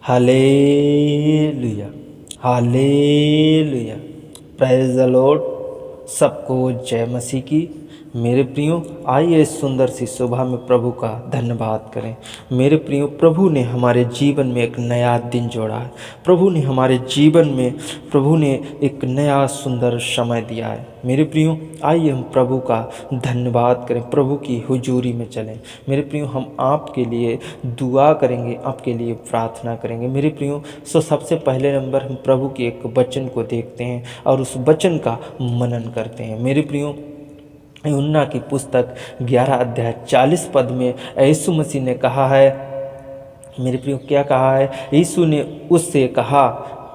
Hallelujah, hallelujah, praise the Lord. सबको जय मसीह की। मेरे प्रियो, आइए इस सुंदर सी सुबह में प्रभु का धन्यवाद करें। मेरे प्रियो, प्रभु ने हमारे जीवन में एक नया दिन जोड़ा है। प्रभु ने हमारे जीवन में एक नया सुंदर समय दिया है। मेरे प्रियो, आइए हम प्रभु का धन्यवाद करें, प्रभु की हुजूरी में चलें। मेरे प्रियो, हम आपके लिए दुआ करेंगे, आपके लिए प्रार्थना करेंगे। मेरे प्रियो, सबसे पहले नंबर हम प्रभु के एक वचन को देखते हैं और उस वचन का मनन करते हैं। मेरे प्रियो, यूहन्ना की पुस्तक 11 अध्याय 40 पद में यीशु मसीह ने कहा है, मेरे प्रियो क्या कहा है? यीशु ने उससे कहा,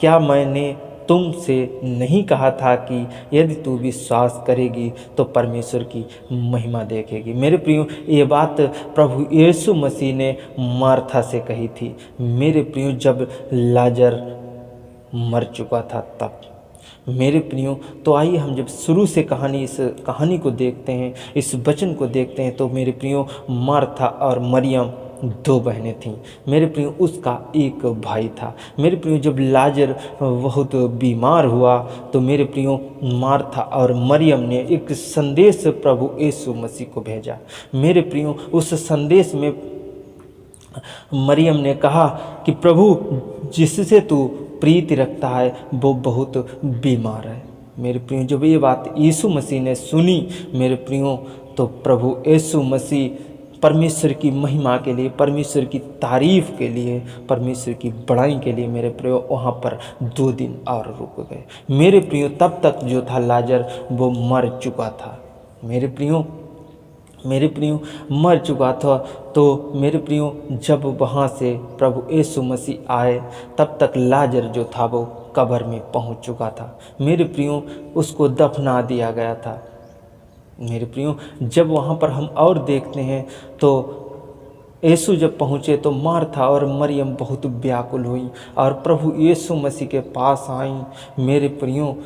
क्या मैंने तुमसे नहीं कहा था कि यदि तू विश्वास करेगी तो परमेश्वर की महिमा देखेगी। मेरे प्रियो, ये बात प्रभु यीशु मसीह ने मार्था से कही थी। मेरे प्रियो, जब लाजर मर चुका था तब। मेरे प्रियो, तो आइए हम जब शुरू से इस कहानी को देखते हैं, इस वचन को देखते हैं, तो मेरे प्रियो, मार्था और मरियम 2 बहनें थीं। मेरे प्रियो, उसका एक भाई था। मेरे प्रियो, जब लाजर बहुत बीमार हुआ तो मेरे प्रियो, मार्था और मरियम ने एक संदेश प्रभु यीशु मसीह को भेजा। मेरे प्रियो, उस संदेश में मरियम ने कहा कि प्रभु जिससे तू प्रीति रखता है वो बहुत बीमार है। मेरे प्रियो, जब ये बात यीशु मसीह ने सुनी, मेरे प्रियो, तो प्रभु यीशु मसीह परमेश्वर की महिमा के लिए, परमेश्वर की तारीफ के लिए, परमेश्वर की बड़ाई के लिए मेरे प्रियो वहाँ पर 2 दिन और रुक गए। मेरे प्रियो, तब तक जो था लाजर वो मर चुका था। मेरे प्रियो मर चुका था। तो मेरे प्रियो, जब वहाँ से प्रभु यीशु मसीह आए तब तक लाजर जो था वो कब्र में पहुँच चुका था। मेरे प्रियो, उसको दफना दिया गया था। मेरे प्रियो, जब वहाँ पर हम और देखते हैं तो यीशु जब पहुँचे तो मार्था और मरियम बहुत व्याकुल हुई और प्रभु यीशु मसीह के पास आई। मेरे प्रियो,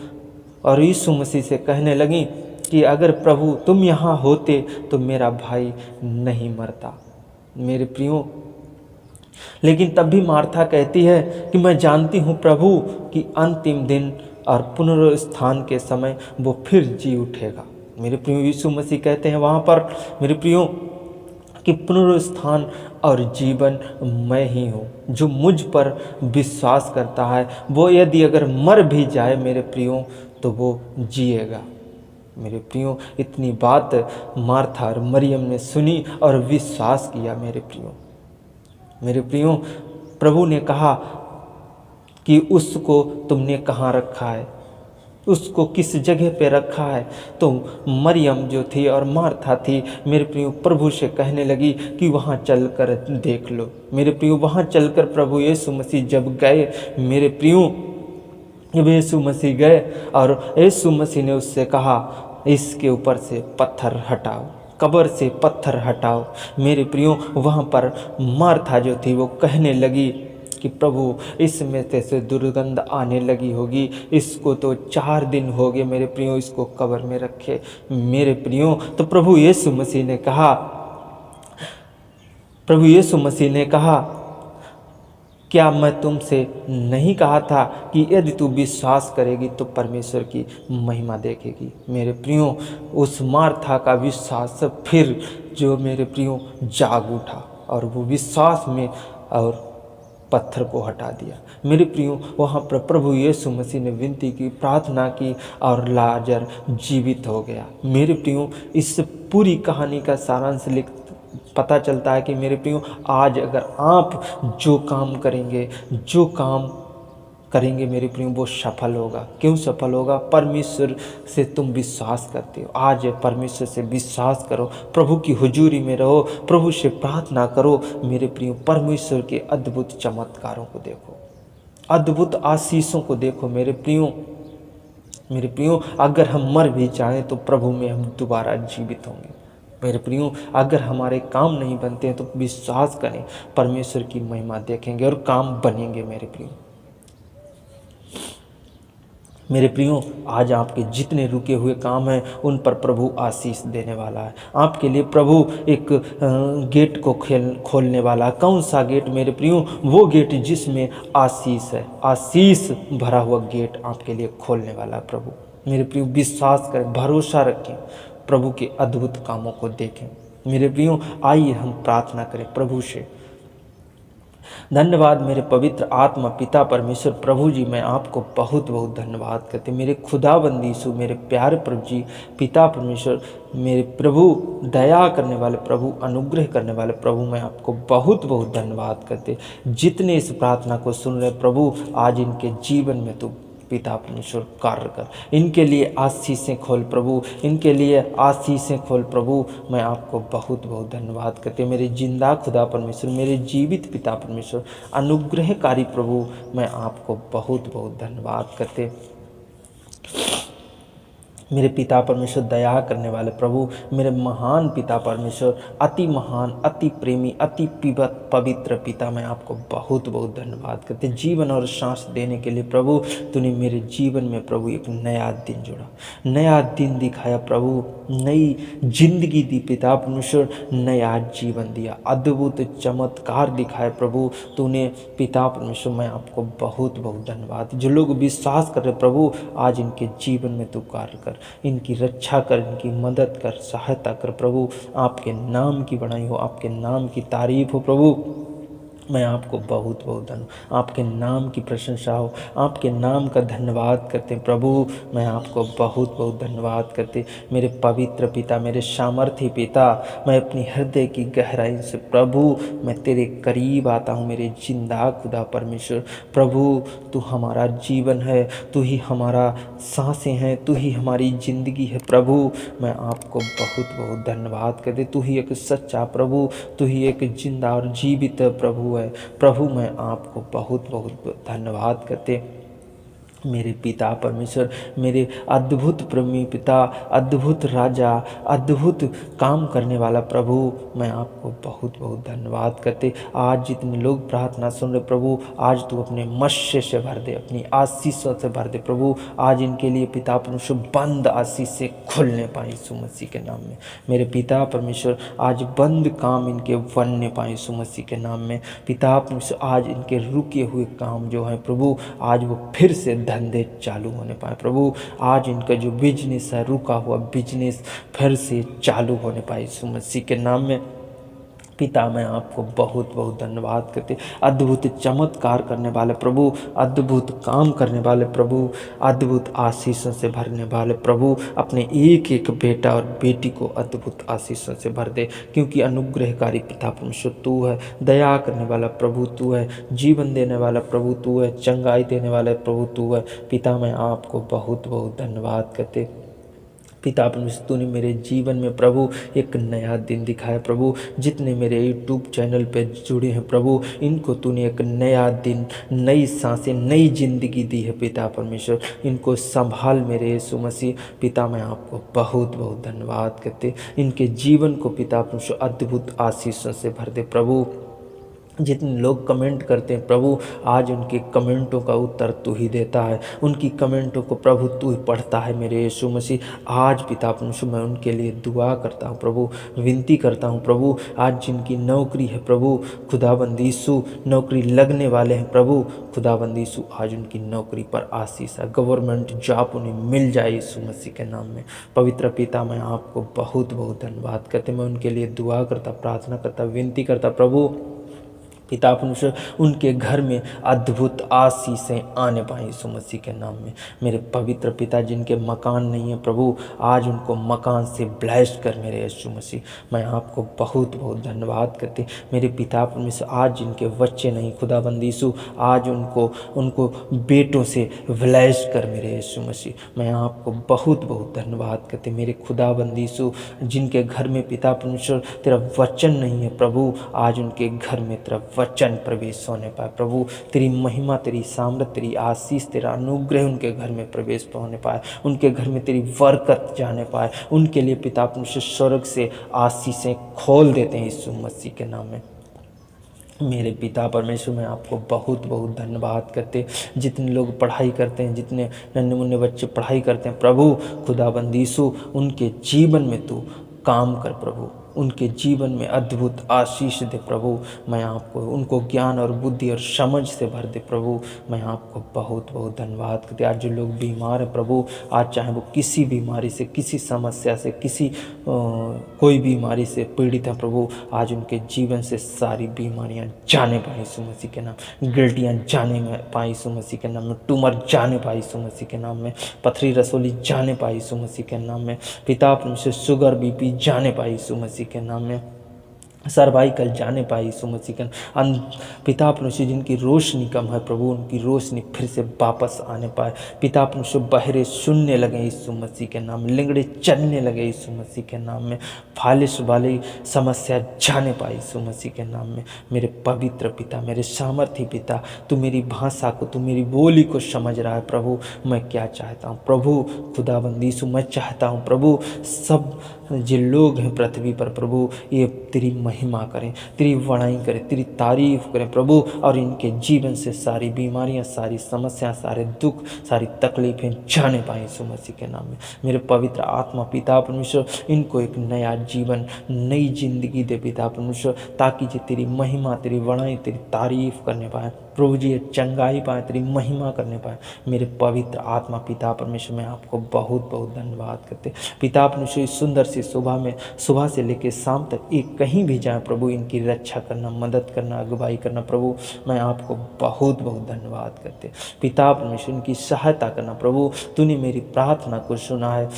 और यीशु मसीह से कहने लगी कि अगर प्रभु तुम यहाँ होते तो मेरा भाई नहीं मरता। मेरे प्रियो, लेकिन तब भी मार्था कहती है कि मैं जानती हूँ प्रभु कि अंतिम दिन और पुनरुत्थान के समय वो फिर जी उठेगा। मेरे प्रियो, यीशु मसीह कहते हैं वहाँ पर, मेरे प्रियो, कि पुनरुत्थान और जीवन मैं ही हूँ। जो मुझ पर विश्वास करता है वो यदि अगर मर भी जाए मेरे प्रियो तो वो जिएगा। मेरे प्रियो, इतनी बात मार्था और मरियम ने सुनी और विश्वास किया। मेरे प्रियो, प्रभु ने कहा कि उसको तुमने कहाँ रखा है, उसको किस जगह पे रखा है। तो मरियम जो थी और मार्था थी, मेरे प्रियो, प्रभु से कहने लगी कि वहाँ चलकर देख लो। मेरे प्रियो, वहाँ चलकर प्रभु यीशु मसीह जब गए, मेरे प्रियो, जब यीशु मसीह गए और यीशु मसीह ने उससे कहा, इसके ऊपर से पत्थर हटाओ, कब्र से पत्थर हटाओ। मेरे प्रियो, वहाँ पर मार्था जो थी वो कहने लगी कि प्रभु इसमें से दुर्गंध आने लगी होगी, इसको तो 4 दिन हो गए मेरे प्रियो इसको कब्र में रखे। मेरे प्रियो, तो प्रभु यीशु मसीह ने कहा, क्या मैं तुमसे नहीं कहा था कि यदि तू विश्वास करेगी तो परमेश्वर की महिमा देखेगी। मेरे प्रियो, उस मार्था का विश्वास फिर जो मेरे प्रियो जाग उठा और वो विश्वास में और पत्थर को हटा दिया। मेरे प्रियो, वहाँ पर प्रभु यीशु मसीह ने विनती की, प्रार्थना की और लाजर जीवित हो गया। मेरे प्रियो, इस पूरी कहानी का सारांश पता चलता है कि मेरे प्रियो, आज अगर आप जो काम करेंगे मेरे प्रियो वो सफल होगा। क्यों सफल होगा? परमेश्वर से तुम विश्वास करते हो। आज परमेश्वर से विश्वास करो, प्रभु की हुजूरी में रहो, प्रभु से प्रार्थना करो। मेरे प्रियो, परमेश्वर के अद्भुत चमत्कारों को देखो, अद्भुत आशीषों को देखो। मेरे प्रियो, अगर हम मर भी जाएं तो प्रभु में हम दोबारा जीवित होंगे। मेरे प्रियो, अगर हमारे काम नहीं बनते हैं तो विश्वास करें, परमेश्वर की महिमा देखेंगे और काम बनेंगे। मेरे प्रियो, आज आपके जितने रुके हुए काम हैं उन पर प्रभु आशीष देने वाला है। आपके लिए प्रभु एक गेट को खोलने वाला है। कौन सा गेट मेरे प्रियो? वो गेट जिसमें आशीष है, आशीष भरा हुआ गेट आपके लिए खोलने वाला है प्रभु। मेरे प्रियो, विश्वास करें, भरोसा रखें, प्रभु के अद्भुत कामों को देखें। मेरे प्रियो, आइए हम प्रार्थना करें प्रभु से। धन्यवाद मेरे पवित्र आत्मा पिता परमेश्वर प्रभु जी, मैं आपको बहुत बहुत धन्यवाद करते। मेरे खुदाबंद यीशु, मेरे प्यारे प्रभु जी, पिता परमेश्वर, मेरे प्रभु, दया करने वाले प्रभु, अनुग्रह करने वाले प्रभु, मैं आपको बहुत बहुत धन्यवाद करते। जितने इस प्रार्थना को सुन रहे प्रभु, आज इनके जीवन में तू पिता परमेश्वर कार्य कर, इनके लिए आशीषें खोल प्रभु, इनके लिए आशीषें खोल प्रभु। मैं आपको बहुत बहुत धन्यवाद करते। मेरे जिंदा खुदा परमेश्वर, मेरे जीवित पिता परमेश्वर, अनुग्रहकारी प्रभु, मैं आपको बहुत बहुत धन्यवाद करते। मेरे पिता परमेश्वर, दया करने वाले प्रभु, मेरे महान पिता परमेश्वर, अति महान, अति प्रेमी, अति पवित्र पिता, मैं आपको बहुत बहुत धन्यवाद करते। जीवन और सांस देने के लिए प्रभु, तूने मेरे जीवन में प्रभु एक नया दिन जोड़ा, नया दिन दिखाया प्रभु, नई जिंदगी दी पिता परमेश्वर, नया जीवन दिया, अद्भुत चमत्कार दिखाए प्रभु तूने पिता परमेश्वर। मैं आपको बहुत बहुत धन्यवाद। जो लोग विश्वास कर रहे प्रभु, आज इनके जीवन में तू कार्य कर, इनकी रक्षा कर, इनकी मदद कर, सहायता कर प्रभु। आपके नाम की बड़ाई हो, आपके नाम की तारीफ हो प्रभु। मैं आपको बहुत बहुत धन्यवाद, आपके नाम की प्रशंसा हो, आपके नाम का धन्यवाद करते हैं प्रभु। मैं आपको बहुत बहुत धन्यवाद करते। मेरे पवित्र पिता, मेरे सामर्थ्य पिता, मैं अपनी हृदय की गहराई से प्रभु मैं तेरे करीब आता हूँ। मेरे जिंदा खुदा परमेश्वर प्रभु, तू हमारा जीवन है, तू ही हमारा सांसें हैं, तू ही हमारी ज़िंदगी है प्रभु। मैं आपको बहुत बहुत धन्यवाद करते। तू ही एक सच्चा प्रभु, तू ही एक जिंदा और जीवित प्रभु है प्रभु। मैं आपको बहुत बहुत धन्यवाद करते। मेरे पिता परमेश्वर, मेरे अद्भुत प्रेमी पिता, अद्भुत राजा, अद्भुत काम करने वाला प्रभु, मैं आपको बहुत बहुत धन्यवाद करते। आज जितने लोग प्रार्थना सुन रहे प्रभु, आज तू अपने मत्स्य से भर दे, अपनी आशीषों से भर दे प्रभु। आज इनके लिए पिता परमेश्वर बंद आशीष से खुलने पाए यीशु मसीह के नाम में। मेरे पिता परमेश्वर, आज बंद काम इनके बनने पाए यीशु मसीह के नाम में। पिता परमेश्वर, आज इनके रुके हुए काम जो है प्रभु, आज वो फिर से धंधे चालू होने पाए प्रभु। आज इनका जो बिजनेस है, रुका हुआ बिजनेस फिर से चालू होने पाए यीशु मसीह के नाम में। पिता, मैं आपको बहुत बहुत धन्यवाद करते। अद्भुत चमत्कार करने वाले प्रभु, अद्भुत काम करने वाले प्रभु, अद्भुत आशीषों से भरने वाले प्रभु, अपने एक एक बेटा और बेटी को अद्भुत आशीषों से भर दे, क्योंकि अनुग्रहकारी पिता परमेश्वर तू है, दया करने वाला प्रभु तू है, जीवन देने वाला प्रभु तू है, चंगाई देने वाला प्रभु तू है। पिता, मैं आपको बहुत बहुत धन्यवाद करते। पिता परमेश्वर, तूने मेरे जीवन में प्रभु एक नया दिन दिखाया प्रभु। जितने मेरे यूट्यूब चैनल पे जुड़े हैं प्रभु, इनको तूने एक नया दिन, नई सांसें, नई जिंदगी दी है पिता परमेश्वर। इनको संभाल मेरे यीशु मसीह। पिता, मैं आपको बहुत बहुत धन्यवाद करते। इनके जीवन को पिता परमेश्वर अद्भुत आशीषों से भर दे प्रभु। जितने लोग कमेंट करते हैं प्रभु, आज उनके कमेंटों का उत्तर तू ही देता है, उनकी कमेंटों को प्रभु तू ही पढ़ता है मेरे यीशु मसीह। आज पिता परमेश्वर, मैं उनके लिए दुआ करता हूँ प्रभु, विनती करता हूँ प्रभु। आज जिनकी नौकरी है प्रभु, खुदाबंद यीशु, नौकरी लगने वाले हैं प्रभु, खुदाबंद यीशु, आज उनकी नौकरी पर आशीष है, गवर्नमेंट जॉब उन्हें मिल जाए यीशु मसीह के नाम में। पवित्र पिता, मैं आपको बहुत बहुत धन्यवाद करते। मैं उनके लिए दुआ करता, प्रार्थना करता, विनती करता प्रभु। पिता परमेश्वर, उनके घर में अद्भुत आशीषें आने पाए यीशु मसीह के नाम में। मेरे पवित्र पिता, जिनके मकान नहीं है प्रभु, आज उनको मकान से ब्लेस कर मेरे यीशु मसीह। मैं आपको बहुत बहुत धन्यवाद करते। मेरे पिता परमेश्वर, आज जिनके बच्चे नहीं खुदाबंद यीशु, आज उनको बेटों से ब्लेस कर मेरे यीशु मसीह। मैं आपको बहुत बहुत धन्यवाद करते। मेरे खुदाबंद यीशु, जिनके घर में पिता परमेश्वर तेरा वचन नहीं है प्रभु, आज उनके घर में तेरा वचन प्रवेश होने पाए प्रभु। तेरी महिमा, तेरी सामर्थ, तेरी आशीष, तेरा अनुग्रह उनके घर में प्रवेश होने पाए, उनके घर में तेरी बरकत जाने पाए। उनके लिए पिता परमेश्वर स्वर्ग से आशीषें खोल देते हैं यीशु मसीह के नाम में। मेरे पिता परमेश्वर, मैं आपको बहुत बहुत धन्यवाद करते। जितने लोग पढ़ाई करते हैं, जितने नन्हे मुन्ने बच्चे पढ़ाई करते हैं प्रभु खुदाबंद यीशु, उनके जीवन में तू काम कर प्रभु, उनके जीवन में अद्भुत आशीष दे प्रभु। मैं आपको उनको ज्ञान और बुद्धि और समझ से भर दे प्रभु। मैं आपको बहुत बहुत धन्यवाद करते। आज जो लोग बीमार हैं प्रभु, आज चाहे वो किसी बीमारी से, किसी समस्या से, किसी कोई बीमारी से पीड़ित हैं प्रभु, आज उनके जीवन से सारी बीमारियां जाने पाए यीशु मसीह के नाम, गिल्टियाँ जाने में पाए यीशु मसीह के नाम में, ट्यूमर जाने पाए यीशु मसीह के नाम में, पथरी रसोली जाने पाए यीशु मसीह के नाम में, पिता परमेश्वर शुगर बीपी जाने पाए यीशु मसीह के नाम में, सर्वाइकल जाने पाए यीशु मसीह के पिता परमेश्वर जिनकी रोशनी कम है प्रभु, उनकी रोशनी फिर से वापस आने पाए। पिता परमेश्वर बहरे सुनने लगे यीशु मसीह के नाम में, लिंगड़े चलने लगे यीशु मसीह के नाम में, फालिश वाली समस्या जाने पाए यीशु मसीह के नाम में। मेरे पवित्र पिता, मेरे सामर्थी पिता, तू मेरी भाषा को, तू मेरी बोली को समझ रहा है प्रभु। मैं क्या चाहता हूँ प्रभु खुदाबंद यीशु, मैं चाहता हूँ प्रभु सब जिन लोग हैं पृथ्वी पर प्रभु, ये तेरी महिमा करें, तेरी बड़ाई करें, तेरी तारीफ करें प्रभु, और इनके जीवन से सारी बीमारियां, सारी समस्याएं, सारे दुख, सारी तकलीफें जाने पाए यीशु मसीह के नाम में। मेरे पवित्र आत्मा पिता परमेश्वर, इनको एक नया जीवन, नई जिंदगी दे पिता परमेश्वर, ताकि ये तेरी महिमा, तेरी बड़ाई, तेरी तारीफ करने पाए प्रभु जी, ये चंगाई पाए, तेरी महिमा करने पाए। मेरे पवित्र आत्मा पिता परमेश्वर, मैं आपको बहुत बहुत धन्यवाद करते। पिता परमेश्वर इस सुंदर सी सुबह में, सुबह से लेकर शाम तक एक कहीं भी जाए प्रभु, इनकी रक्षा करना, मदद करना, अगुवाई करना प्रभु, मैं आपको बहुत बहुत धन्यवाद करते। पिता परमेश्वर इनकी सहायता करना प्रभु, तूने मेरी प्रार्थना को सुना है,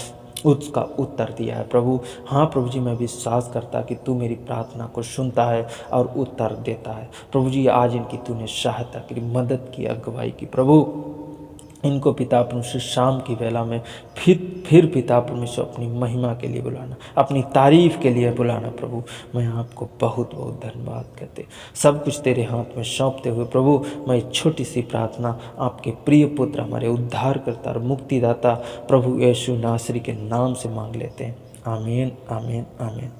उसका उत्तर दिया है प्रभु। हाँ प्रभु जी, मैं विश्वास करता कि तू मेरी प्रार्थना को सुनता है और उत्तर देता है प्रभु जी। आज इनकी तूने सहायता की, मदद की, अगुवाई की प्रभु। इनको पिता परमेश्वर शाम की वेला में फिर पिता परमेश्वर अपनी महिमा के लिए बुलाना, अपनी तारीफ के लिए बुलाना प्रभु। मैं आपको बहुत बहुत धन्यवाद करते, सब कुछ तेरे हाथ में सौंपते हुए प्रभु, मैं छोटी सी प्रार्थना आपके प्रिय पुत्र, हमारे उद्धारकर्ता और मुक्तिदाता प्रभु यीशु नासरी के नाम से मांग लेते हैं। आमीन, आमीन, आमीन।